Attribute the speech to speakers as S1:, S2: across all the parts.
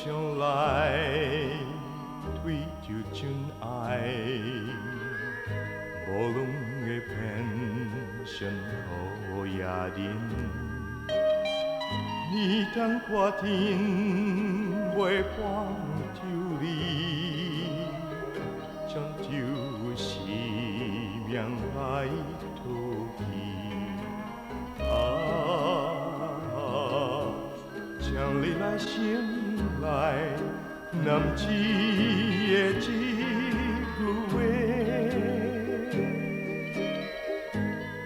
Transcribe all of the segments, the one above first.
S1: 将来追求真爱，无论的偏向好野人，耳通看天袂半周里，将就生命来吐气。将你来心内男子的一句话，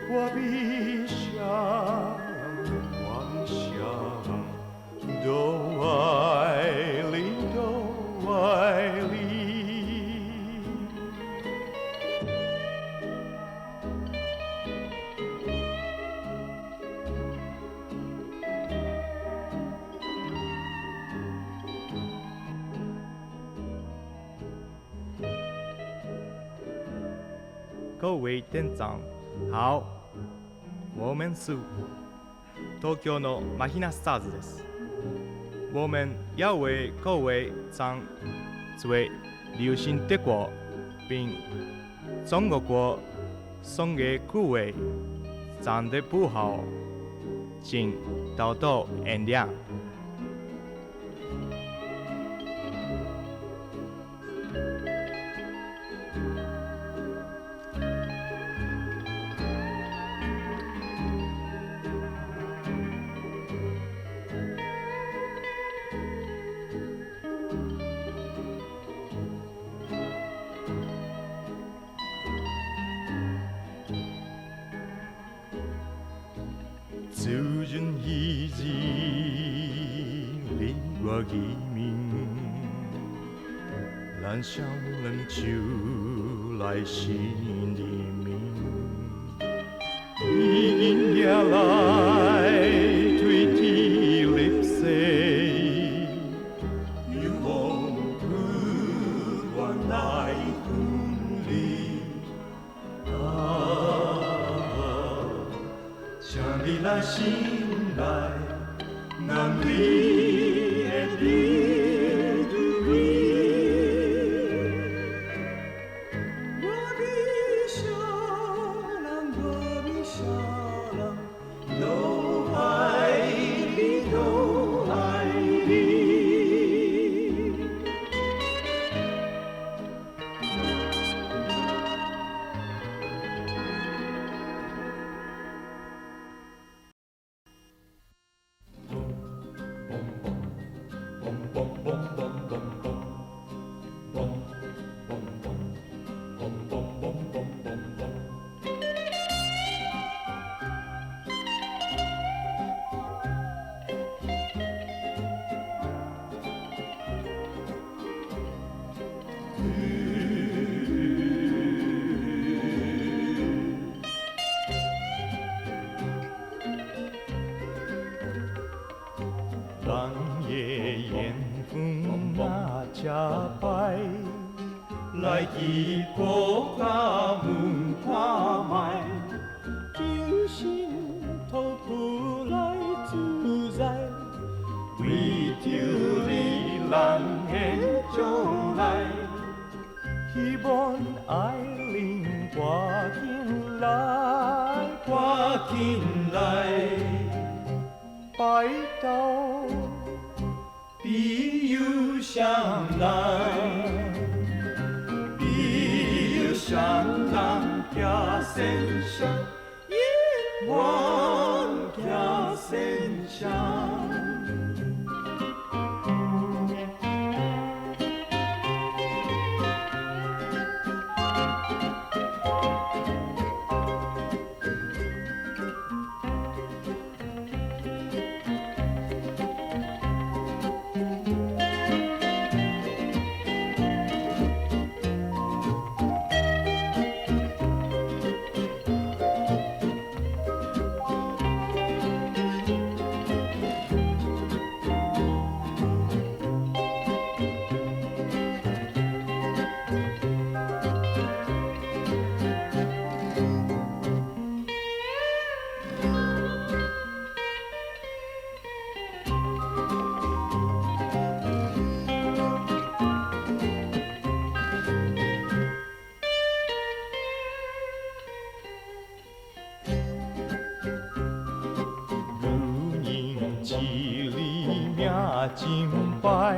S1: 我比啥人，我比啥人都爱你，都爱你。各位店長好，我们是東京のマヒナスターズです。我们要为各位将最流行德国并中国国送给各位长得不好，请多多原谅。自然意志令我移民，咱相人就来心里面，已经来推提立誓，有梦不管来分离。将你来心内，男女的你对我比啥人，我比啥人都爱你，都爱你。人夜缘分那加摆，来去过家门看卖，求心头不来自在，为着你人的将来，希望爱人赶紧来，赶紧来，拜到必有相难，必有相难行善乡，愿望行善乡。真歹，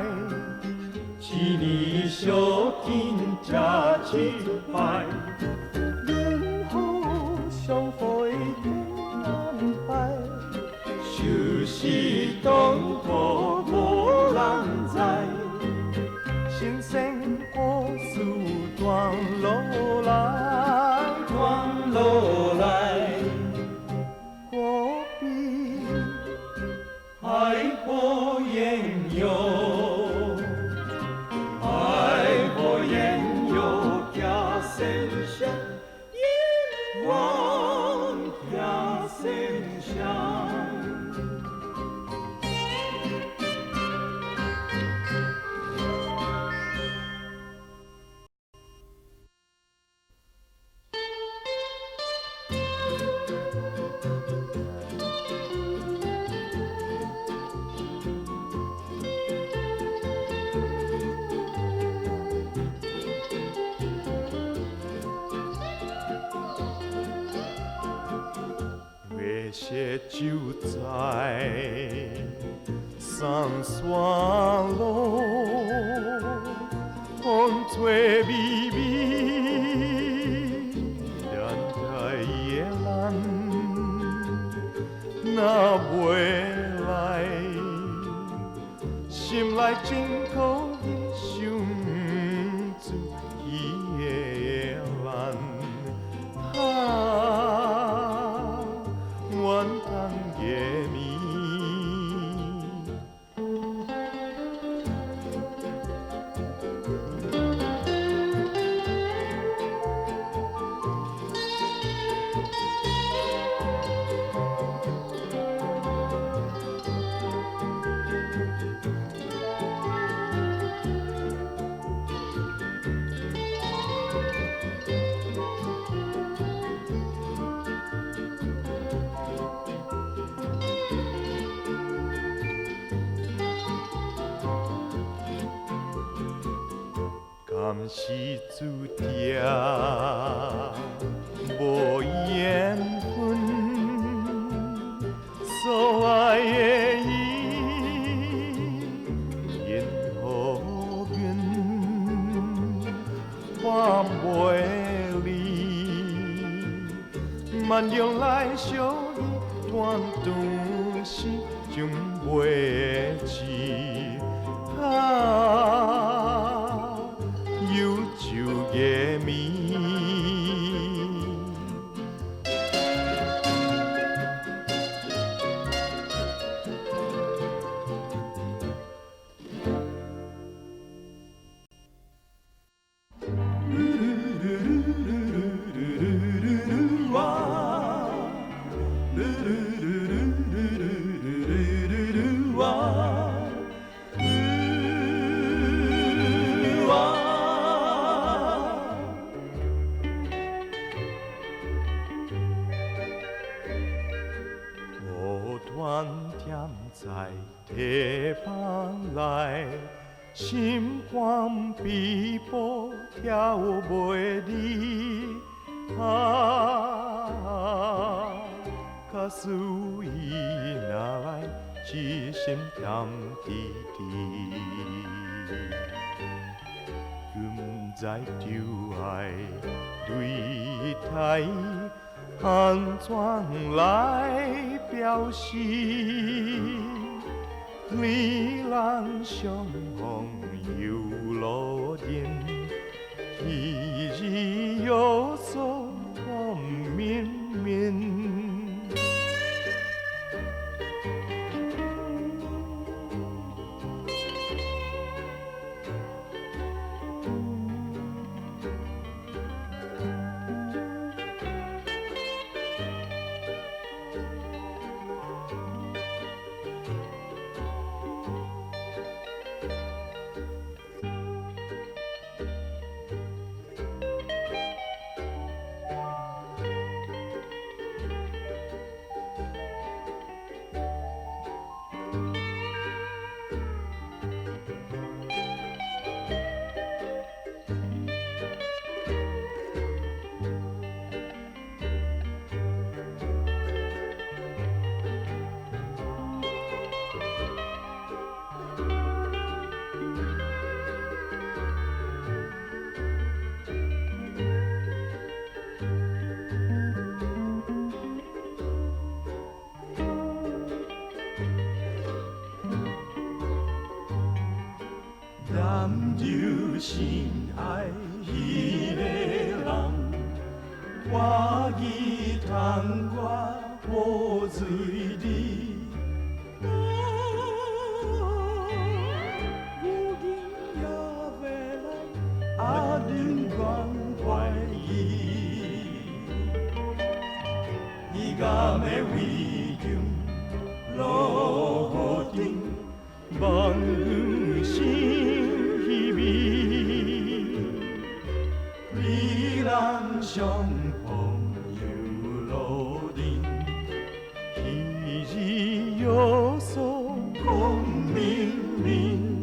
S1: 一日小紧吃一摆，任何相逢的天安排，收拾当初无人知，新鲜故事传落来，传落来，何必海波烟涌，海波烟涌行神社，眼望行神社。月色就在松山路，风吹微微，等待的人若袂来，心内真可以想出伊的蓝。远东夜暝，敢是注定无缘分，所爱的伊，因予阮看袂离，万用来相依，断肠是将袂弃。忧愁夜暝。在地方来，心肝悲步跳袂离，假使伊若来，一心甘滴滴，不知就爱对待。安怎来表示？二人相逢有路人，一日有所光绵绵。
S2: 三縷心爱迄个人，我已通我雨水里。有今也要来，啊，人关怀伊，伊敢的围墙路顶，望心稀微，你人相逢又路顶，彼日有所空明明。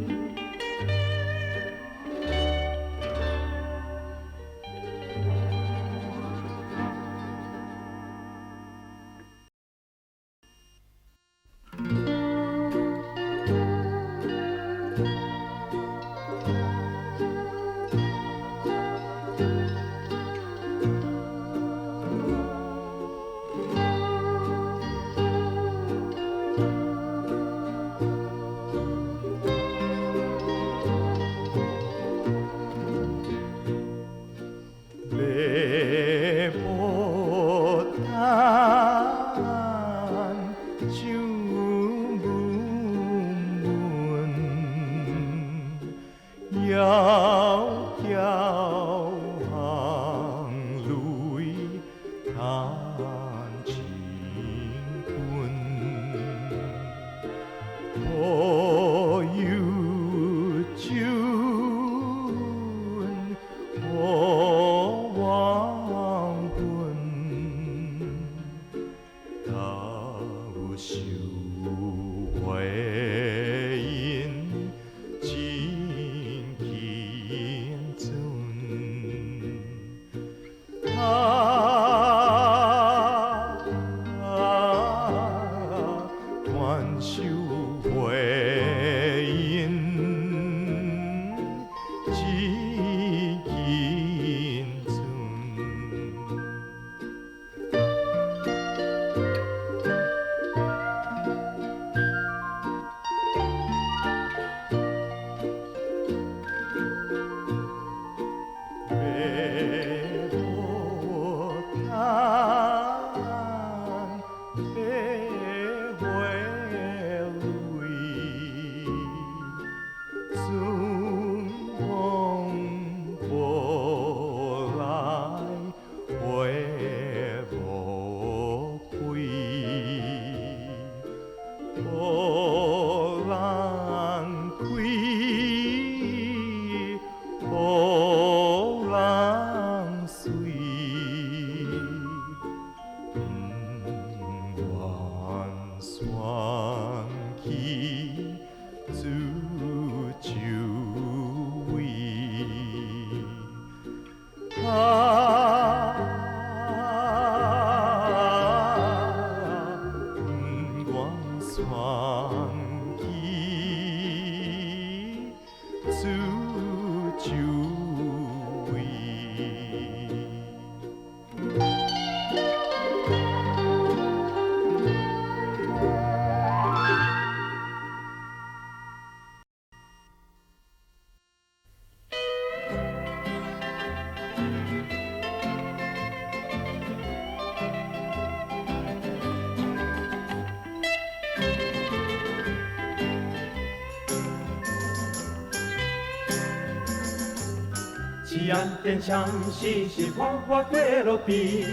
S2: 夕阳点上细细花花过路边，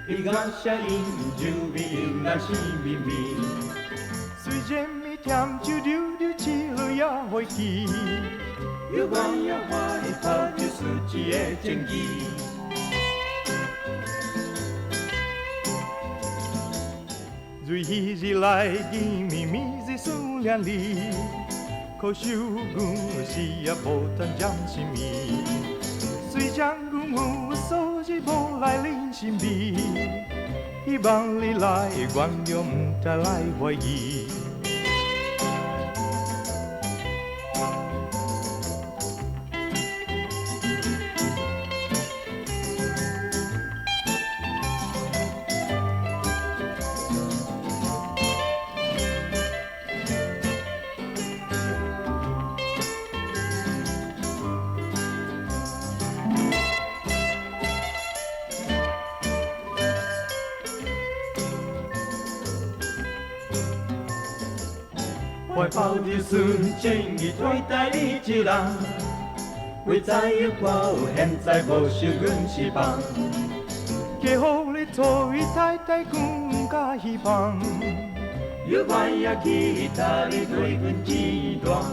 S2: 彼岸声音就比云南是绵绵。虽然咪甜酒溜溜起落也会记，有关有花的花就是一个情意。瑞日来见咪咪在思念里。可惜阮是也无谈将心意，虽然阮有所以无来恁身边，希望你来原谅，唔再来怀疑。怀抱着纯真意对待你一人，为知影我有现在无惜阮是梦，加予你作为太太阮甲希望，犹原也期待你对阮期望。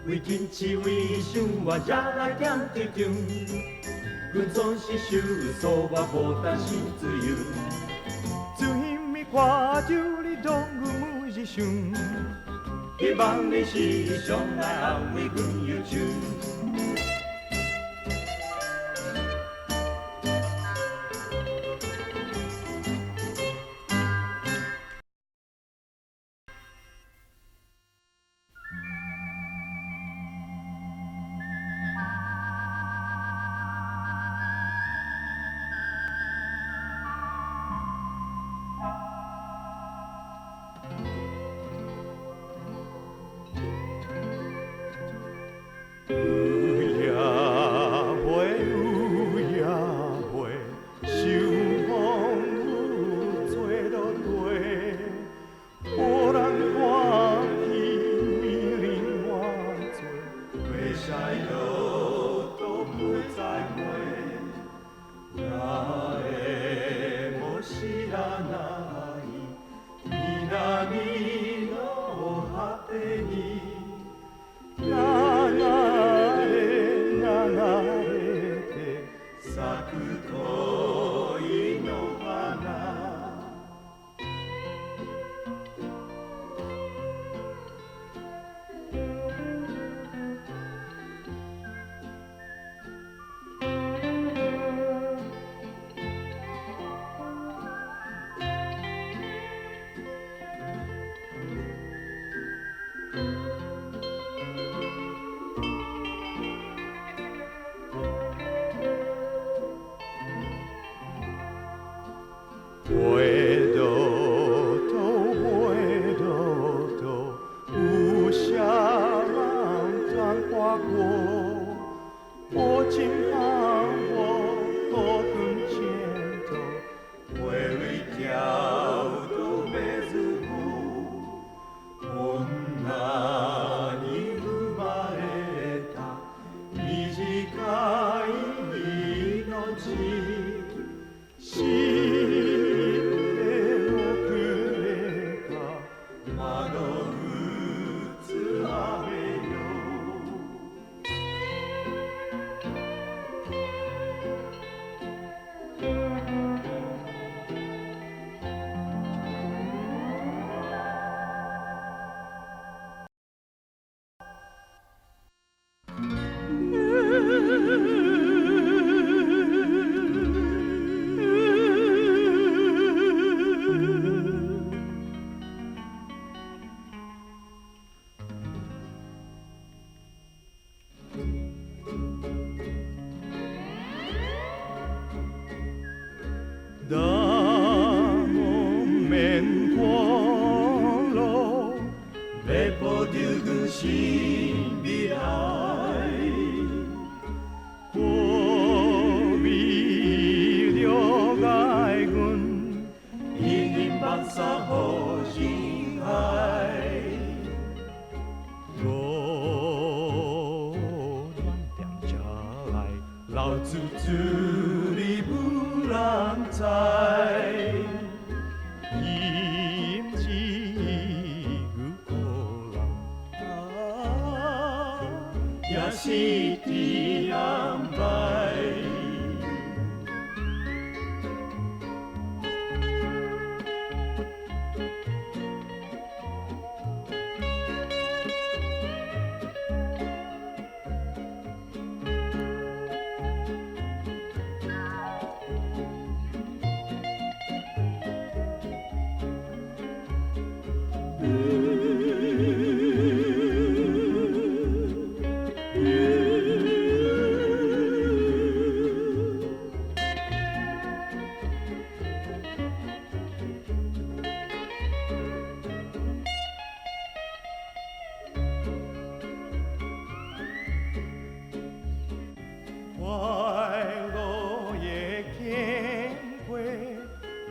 S2: 为坚持为想，我才来点着场。阮总是受所我无担心自由。自因咪看着你拢有每日想，希望你时常来安慰阮忧愁。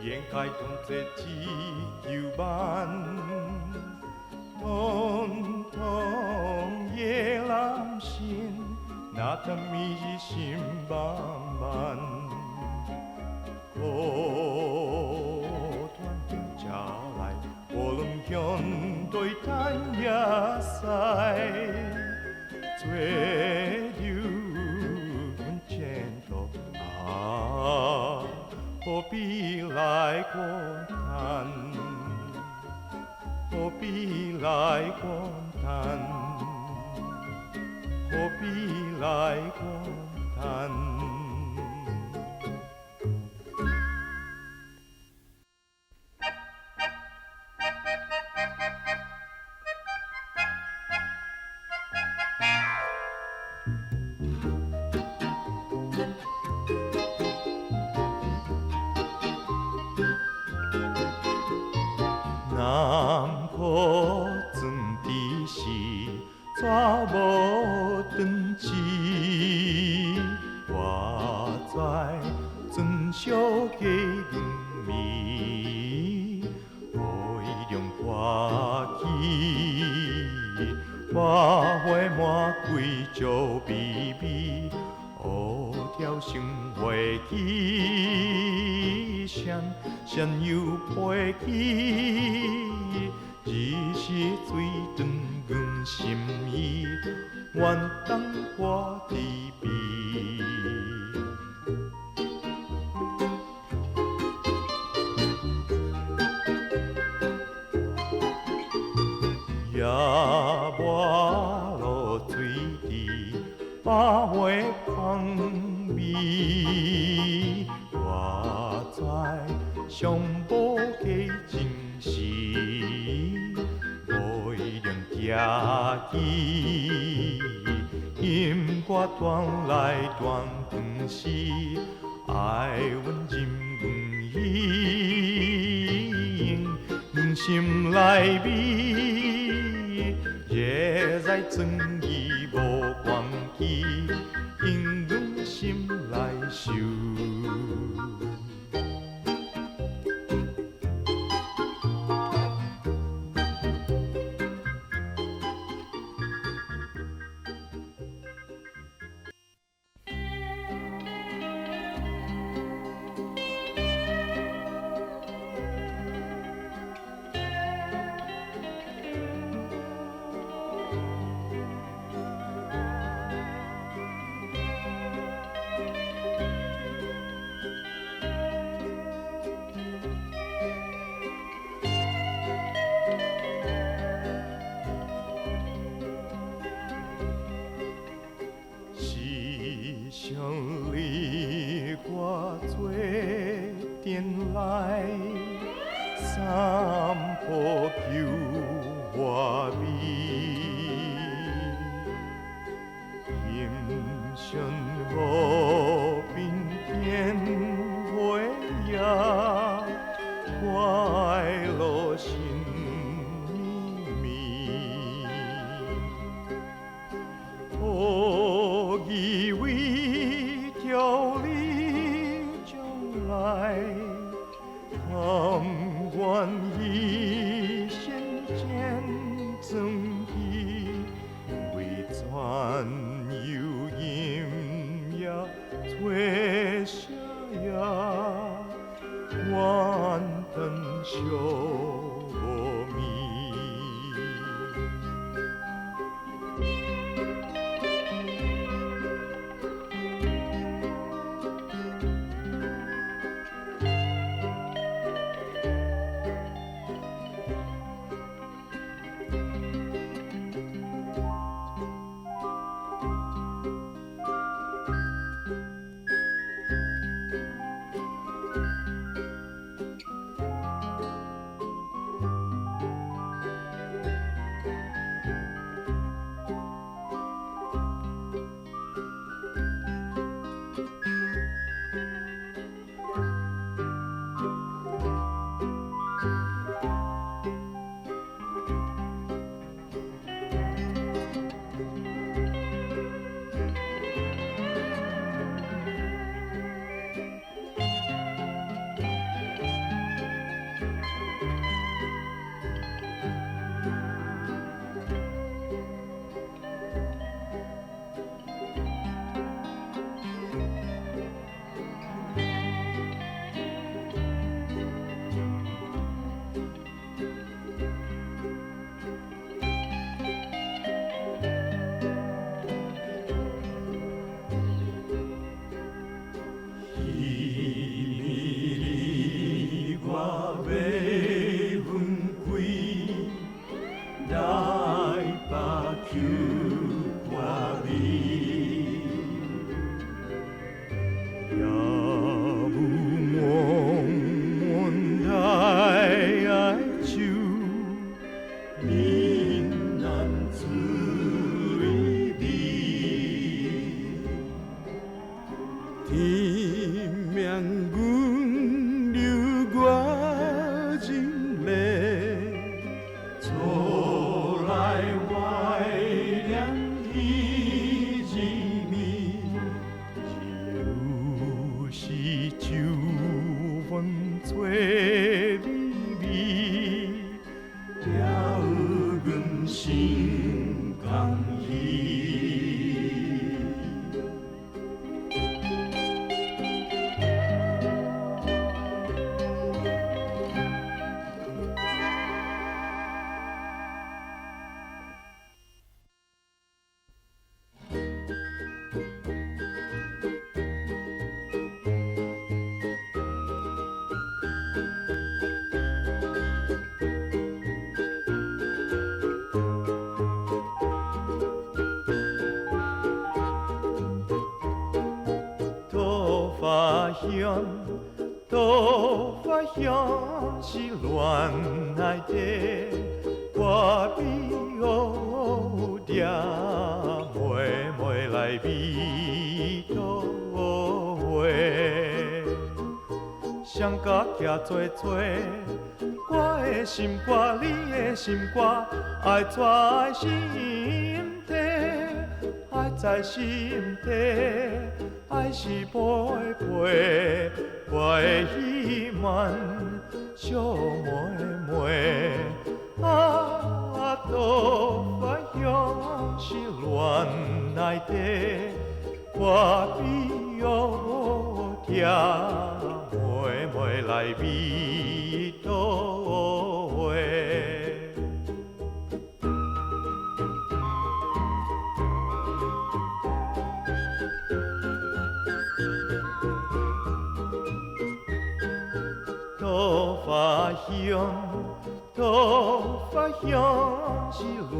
S2: 沿海同这地球湾，通通夜蓝心，那他咪是心慢慢，孤团停下来，我拢向对谈野西，做流阮前途啊。何必来观叹？何必来观叹？何必来观叹？南柯庄地是怎无断枝？我知庄小家人味，无伊量花期，花花满贵足美味，乌条生花起，闪闪又飞起。日是水长阮心意，愿当我伫边。夜抹落水池，百花香味。我知上无价情是，无伊量行起。音乐传来传去，爱阮任阮意，阮心内美，夜在装伊无关机，因阮心内受。想你我做阵来，三步求我美，音讯无边天回呀，快乐心密密。以为条理将来，甘愿以先前争气，为全有阴呀吹下呀，愿等小蜜。风吹微微，了阮心肝意。桃花香，桃花香是恋爱的，我美乌蝶，妹妹来美桃花。双脚行做做，我的心肝，你的心肝，爱在心底，爱在心底。爱是陪陪，我的希望小妹妹。啊，桃花香是恋爱的，我比乌蝶，妹妹来美桃花。桃花香，桃花香是恋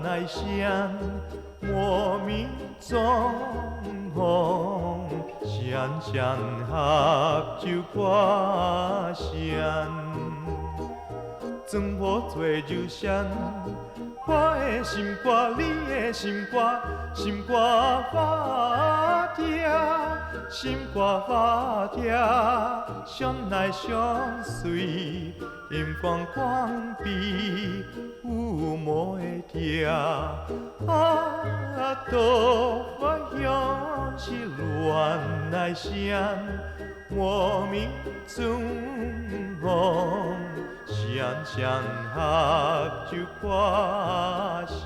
S2: 爱声，莫名状风，闪闪合奏歌声，装无做柔声，我的心肝，你的心肝，心肝发嗲，心肝发嗲，相爱相随，阴光光比有无的嗲。啊，桃花香是恋爱声，莫名春风，闪闪合奏歌声。